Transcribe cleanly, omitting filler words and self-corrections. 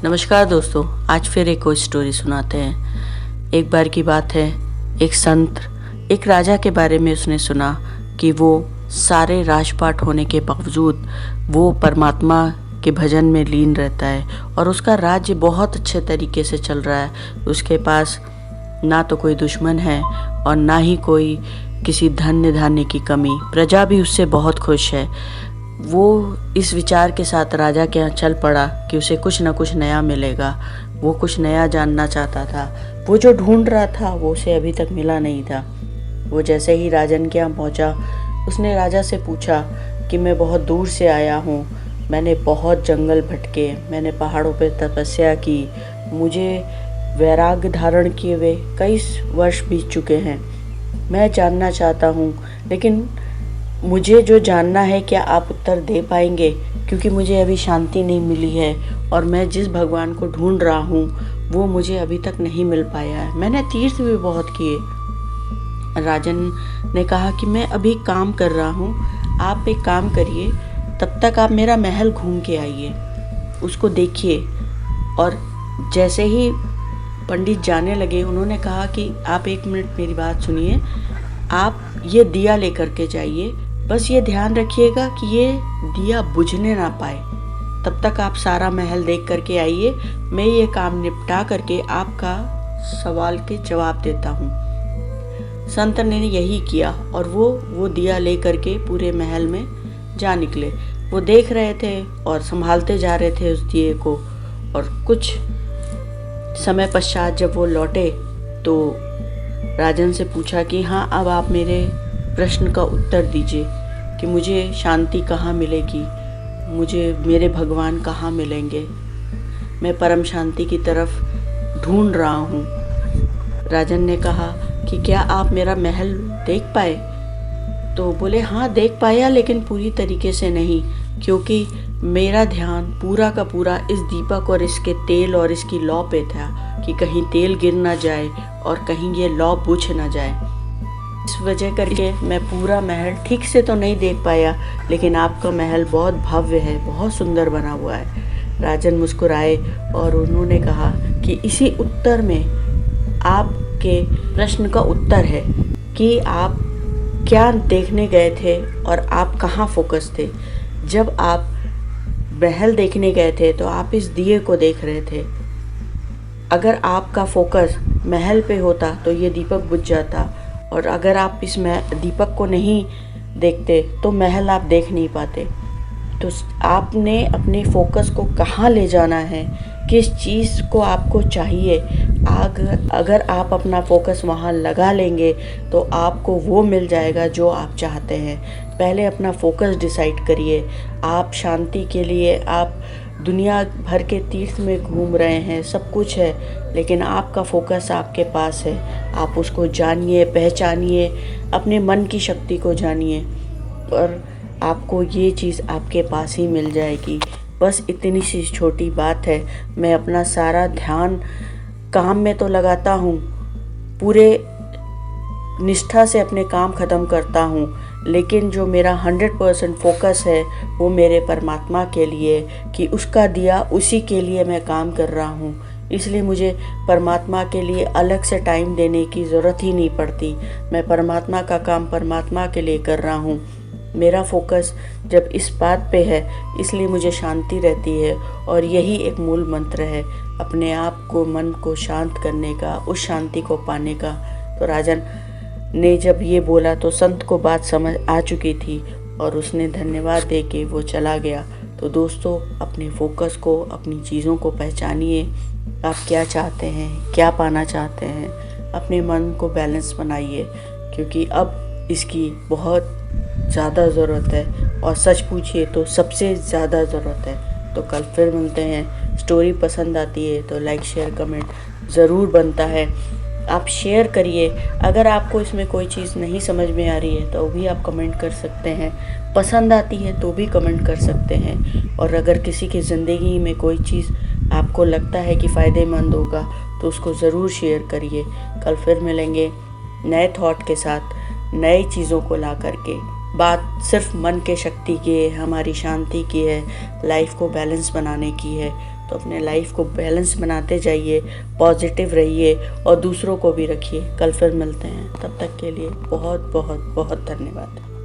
नमस्कार दोस्तों, आज फिर एक और स्टोरी सुनाते हैं। एक बार की बात है, एक संत एक राजा के बारे में उसने सुना कि वो सारे राजपाट होने के बावजूद वो परमात्मा के भजन में लीन रहता है और उसका राज्य बहुत अच्छे तरीके से चल रहा है। उसके पास ना तो कोई दुश्मन है और ना ही कोई किसी धन्य धान्य की कमी। प्रजा भी उससे बहुत खुश है। वो इस विचार के साथ राजा के यहाँ चल पड़ा कि उसे कुछ न कुछ नया मिलेगा। वो कुछ नया जानना चाहता था। वो जो ढूंढ रहा था वो उसे अभी तक मिला नहीं था। वो जैसे ही राजन के यहाँ पहुँचा, उसने राजा से पूछा कि मैं बहुत दूर से आया हूँ, मैंने बहुत जंगल भटके, मैंने पहाड़ों पर तपस्या की, मुझे वैराग्य धारण किए हुए कई वर्ष बीत चुके हैं। मैं जानना चाहता हूँ, लेकिन मुझे जो जानना है क्या आप उत्तर दे पाएंगे, क्योंकि मुझे अभी शांति नहीं मिली है और मैं जिस भगवान को ढूंढ रहा हूँ वो मुझे अभी तक नहीं मिल पाया है। मैंने तीर्थ भी बहुत किए। राजन ने कहा कि मैं अभी काम कर रहा हूँ, आप एक काम करिए, तब तक आप मेरा महल घूम के आइए, उसको देखिए। और जैसे ही पंडित जाने लगे, उन्होंने कहा कि आप एक मिनट मेरी बात सुनिए, आप ये दिया लेकर के जाइए, बस ये ध्यान रखिएगा कि ये दिया बुझने ना पाए। तब तक आप सारा महल देख करके आइए, मैं ये काम निपटा करके आपका सवाल के जवाब देता हूँ। संत ने यही किया और वो दिया ले करके पूरे महल में जा निकले। वो देख रहे थे और संभालते जा रहे थे उस दिए को। और कुछ समय पश्चात जब वो लौटे तो राजन से पूछा कि हाँ, अब आप मेरे प्रश्न का उत्तर दीजिए कि मुझे शांति कहाँ मिलेगी, मुझे मेरे भगवान कहाँ मिलेंगे, मैं परम शांति की तरफ ढूंढ रहा हूँ। राजन ने कहा कि क्या आप मेरा महल देख पाए? तो बोले हाँ देख पाया, लेकिन पूरी तरीके से नहीं, क्योंकि मेरा ध्यान पूरा का पूरा इस दीपक और इसके तेल और इसकी लौ पे था कि कहीं तेल गिर ना जाए और कहीं ये लौ बुझ ना जाए। इस वजह करके मैं पूरा महल ठीक से तो नहीं देख पाया, लेकिन आपका महल बहुत भव्य है, बहुत सुंदर बना हुआ है। राजन मुस्कुराए और उन्होंने कहा कि इसी उत्तर में आपके प्रश्न का उत्तर है कि आप क्या देखने गए थे और आप कहाँ फोकस थे। जब आप महल देखने गए थे तो आप इस दिए को देख रहे थे। अगर आपका फोकस महल पे होता तो ये दीपक बुझ जाता, और अगर आप इस दीपक को नहीं देखते तो महल आप देख नहीं पाते। तो आपने अपने फोकस को कहाँ ले जाना है, किस चीज़ को आपको चाहिए, अगर आप अपना फोकस वहाँ लगा लेंगे तो आपको वो मिल जाएगा जो आप चाहते हैं। पहले अपना फोकस डिसाइड करिए। आप शांति के लिए आप दुनिया भर के तीर्थ में घूम रहे हैं, सब कुछ है, लेकिन आपका फोकस आपके पास है। आप उसको जानिए, पहचानिए, अपने मन की शक्ति को जानिए और आपको ये चीज़ आपके पास ही मिल जाएगी। बस इतनी सी छोटी बात है। मैं अपना सारा ध्यान काम में तो लगाता हूँ, पूरे निष्ठा से अपने काम ख़त्म करता हूँ, लेकिन जो मेरा 100% फोकस है वो मेरे परमात्मा के लिए, कि उसका दिया उसी के लिए मैं काम कर रहा हूँ। इसलिए मुझे परमात्मा के लिए अलग से टाइम देने की ज़रूरत ही नहीं पड़ती। मैं परमात्मा का काम परमात्मा के लिए कर रहा हूँ। मेरा फोकस जब इस बात पे है, इसलिए मुझे शांति रहती है। और यही एक मूल मंत्र है अपने आप को, मन को शांत करने का, उस शांति को पाने का। तो राजन ने जब ये बोला तो संत को बात समझ आ चुकी थी और उसने धन्यवाद दे के वो चला गया। तो दोस्तों, अपने फोकस को, अपनी चीज़ों को पहचानिए। आप क्या चाहते हैं, क्या पाना चाहते हैं, अपने मन को बैलेंस बनाइए, क्योंकि अब इसकी बहुत ज़्यादा ज़रूरत है। और सच पूछिए तो सबसे ज़्यादा ज़रूरत है। तो कल फिर मिलते हैं। स्टोरी पसंद आती है तो लाइक शेयर कमेंट ज़रूर बनता है। आप शेयर करिए। अगर आपको इसमें कोई चीज़ नहीं समझ में आ रही है तो भी आप कमेंट कर सकते हैं। पसंद आती है तो भी कमेंट कर सकते हैं। और अगर किसी की ज़िंदगी में कोई चीज़ आपको लगता है कि फ़ायदेमंद होगा तो उसको ज़रूर शेयर करिए। कल फिर मिलेंगे नए थॉट के साथ, नई चीज़ों को ला करके। बात सिर्फ मन के शक्ति की है, हमारी शांति की है, लाइफ को बैलेंस बनाने की है। तो अपने लाइफ को बैलेंस बनाते जाइए, पॉजिटिव रहिए और दूसरों को भी रखिए। कल फिर मिलते हैं, तब तक के लिए बहुत बहुत बहुत धन्यवाद।